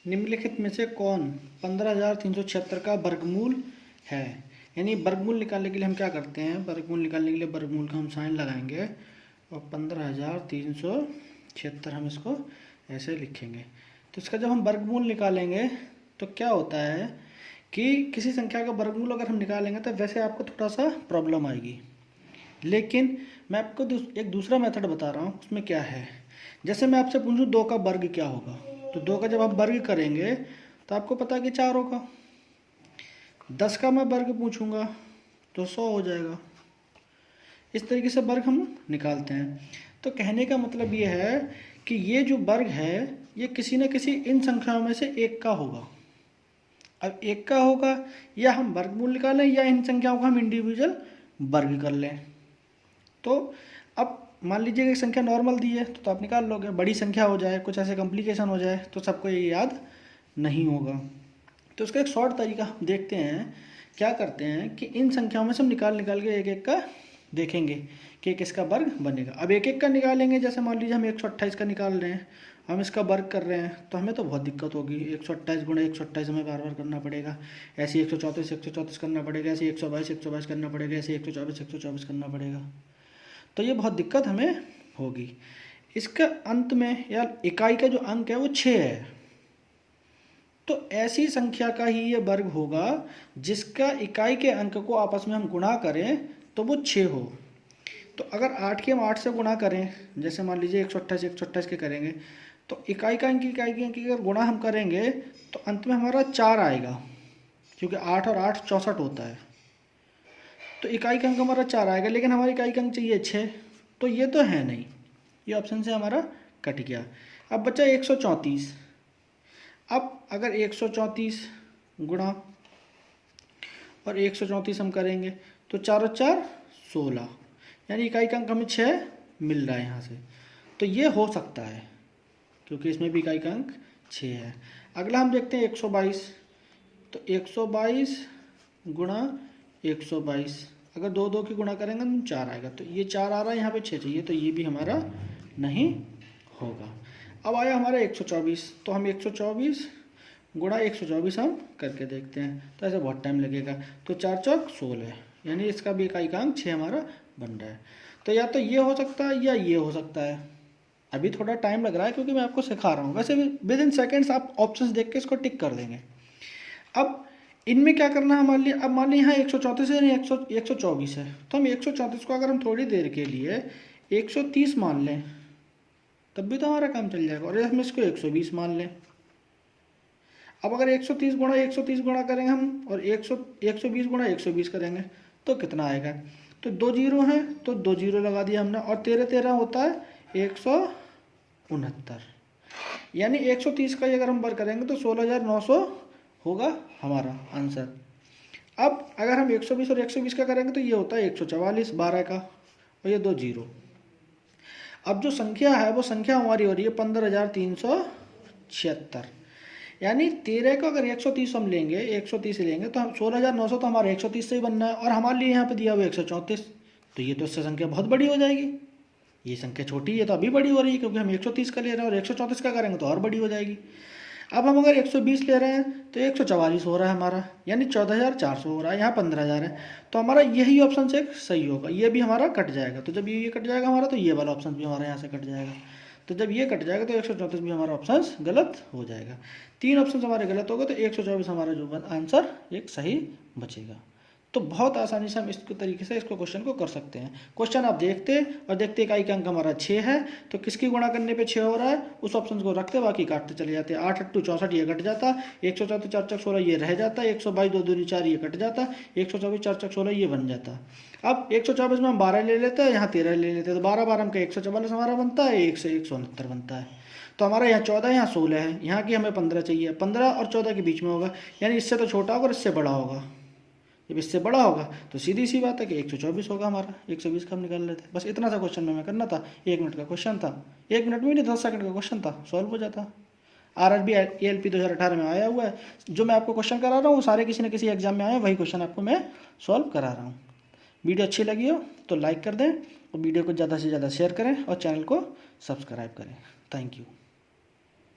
निम्नलिखित में से कौन 15,376 का वर्गमूल है। यानी वर्गमूल निकालने के लिए हम क्या करते हैं, वर्गमूल निकालने के लिए वर्गमूल का हम साइन लगाएंगे और 15,376 हम इसको ऐसे लिखेंगे। तो इसका जब हम वर्गमूल निकालेंगे तो क्या होता है कि किसी संख्या का वर्गमूल अगर हम निकालेंगे तो वैसे आपको थोड़ा सा प्रॉब्लम आएगी, लेकिन मैं आपको एक दूसरा मेथड बता रहा हूँ। उसमें क्या है, जैसे मैं आपसे पूछूं 2 का वर्ग क्या होगा, तो 2 का जब आप वर्ग करेंगे तो आपको पता है कि 4 होगा। 10 का मैं वर्ग पूछूंगा तो 100 हो जाएगा। इस तरीके से वर्ग हम निकालते हैं। तो कहने का मतलब ये है कि ये जो वर्ग है ये किसी न किसी इन संख्याओं में से एक का होगा। अब एक का होगा, या हम वर्गमूल निकालें या इन संख्याओं का हम इंडिविजुअल वर्ग कर लें। तो अब मान लीजिए कि संख्या नॉर्मल दी है तो आप निकाल लोगे, बड़ी संख्या हो जाए, कुछ ऐसे कॉम्प्लिकेशन हो जाए तो सबको ये याद नहीं होगा। तो उसका एक शॉर्ट तरीका देखते हैं। क्या करते हैं कि इन संख्याओं में से हम निकाल के एक एक का देखेंगे कि किसका वर्ग बनेगा। अब एक एक का निकालेंगे, जैसे मान लीजिए हम 128 का निकाल रहे हैं, हम इसका वर्ग कर रहे हैं तो हमें तो बहुत दिक्कत होगी। 128 गुणा 128 हमें बार बार करना पड़ेगा, ऐसे 134 करना पड़ेगा, ऐसे 122 करना पड़ेगा, ऐसे 124 करना पड़ेगा। तो ये बहुत दिक्कत हमें होगी। इसका अंत में या इकाई का जो अंक है वो 6 है। तो ऐसी संख्या का ही ये वर्ग होगा जिसका इकाई के अंक को आपस में हम गुणा करें तो वो 6 हो। तो अगर 8 की हम 8 से गुणा करें, जैसे मान लीजिए 128 के करेंगे, तो इकाई का अंक की अगर गुणा हम करेंगे तो अंत में हमारा 4 आएगा, क्योंकि 8 और 8 64 होता है। तो इकाई का अंक हमारा 4 आएगा, लेकिन हमारी इकाई का अंक चाहिए 6, तो ये तो है नहीं, ये ऑप्शन से हमारा कट गया। अब बचा 134। अब अगर 134 गुणा और 134 हम करेंगे तो 4 और 4 16, यानी इकाई का अंक हमें 6 मिल रहा है यहाँ से। तो ये हो सकता है क्योंकि इसमें भी इकाई का अंक 6 है। अगला हम देखते हैं 122। तो 122 गुणा 122, अगर 2 की गुणा करेंगे तो 4 आएगा। तो ये 4 आ रहा है, यहाँ पे 6 चाहिए, तो ये भी हमारा नहीं होगा। अब आया हमारा 124। तो हम 124 गुणा 124 हम करके देखते हैं, तो ऐसे बहुत टाइम लगेगा। तो 4 चौक 16, यानी इसका भी इकाई का अंक 6 हमारा बन रहा है। तो या तो ये हो सकता है या ये हो सकता है। अभी थोड़ा टाइम लग रहा है क्योंकि मैं आपको सिखा रहा हूँ, वैसे भी विद इन सेकेंड्स आप ऑप्शंस देख के इसको टिक कर देंगे। अब इनमें क्या करना है, अब मान लीजिए यहाँ 134 है, 124 है, तो हम 134 को अगर हम थोड़ी देर के लिए 130 मान लें तब भी तो हमारा काम चल जाएगा, और हम इसको 120 मान लें। अब अगर 130 गुणा करेंगे हम और 120 गुणा 120 करेंगे तो कितना आएगा। तो 2 जीरो हैं तो 2 जीरो लगा दिया हमने, और 13 13 होता है 169, यानी 130 का अगर हम वर्ग करेंगे तो 16,900 होगा हमारा आंसर। अब अगर हम 120 और 120 का करेंगे तो ये होता है 144 12 का, और ये 2 जीरो। अब जो संख्या है वो संख्या हमारी हो रही है 15,376, यानी 13 को अगर 130 हम लेंगे, 130 लेंगे तो हम 16,900 तो हमारा 130 से ही बनना है, और हमारे लिए यहाँ पे दिया हुआ 134, तो ये तो इससे संख्या बहुत बड़ी हो जाएगी। ये संख्या छोटी है तो अभी बड़ी हो रही है क्योंकि हम 130 का ले रहे हैं, और 134 का करेंगे तो और बड़ी हो जाएगी। अब हम अगर 120 ले रहे हैं तो 144 हो रहा है हमारा, यानी 14,400 हो रहा है, यहाँ 15,000 है। तो हमारा यही ऑप्शन से सही होगा, ये भी हमारा कट जाएगा। तो जब ये कट जाएगा हमारा तो ये वाला ऑप्शन भी हमारा यहाँ से कट जाएगा। तो जब ये कट जाएगा तो 134 भी हमारा ऑप्शन गलत हो जाएगा। 3 ऑप्शन हमारे गलत हो गए, तो 124 हमारा जो आंसर एक सही बचेगा। तो बहुत आसानी से हम इस तरीके से इसको क्वेश्चन को कर सकते हैं। क्वेश्चन आप देखते और देखते इकाई का अंक हमारा 6 है, तो किसकी गुणा करने पे 6 हो रहा है उस ऑप्शन को रखते, बाकी काटते चले जाते। 8 8 64 ये कट जाता, 134 4 4 16 ये रह जाता, 122 2 2 4 ये कट जाता, 124 4 4 16 ये बन जाता। अब 124 में हम 12 ले लेते हैं, यहाँ 13 ले लेते हैं, तो 12 12 का 144 हमारा बनता है, 1 से 169 बनता है। तो हमारा यहाँ 14 यहाँ 16 है, यहाँ की हमें 15 चाहिए, 15 और 14 के बीच में होगा, यानी इससे तो छोटा होगा और इससे बड़ा होगा। जब इससे बड़ा होगा तो सीधी सी बात है कि 124 होगा हमारा, 120 का हम निकाल लेते हैं। बस इतना सा क्वेश्चन में करना था, 1 मिनट का क्वेश्चन था, 1 मिनट में नहीं 10 सेकंड का क्वेश्चन था, सॉल्व हो जाता। RRB ALP 2018 में आया हुआ है। जो मैं आपको क्वेश्चन करा रहा हूँ वो सारे किसी न किसी एग्जाम में आए, वही क्वेश्चन आपको मैं सॉल्व करा रहा हूँ। वीडियो अच्छी लगी हो तो लाइक कर दें, और वीडियो को ज़्यादा से ज़्यादा शेयर करें, और चैनल को सब्सक्राइब करें। Thank you.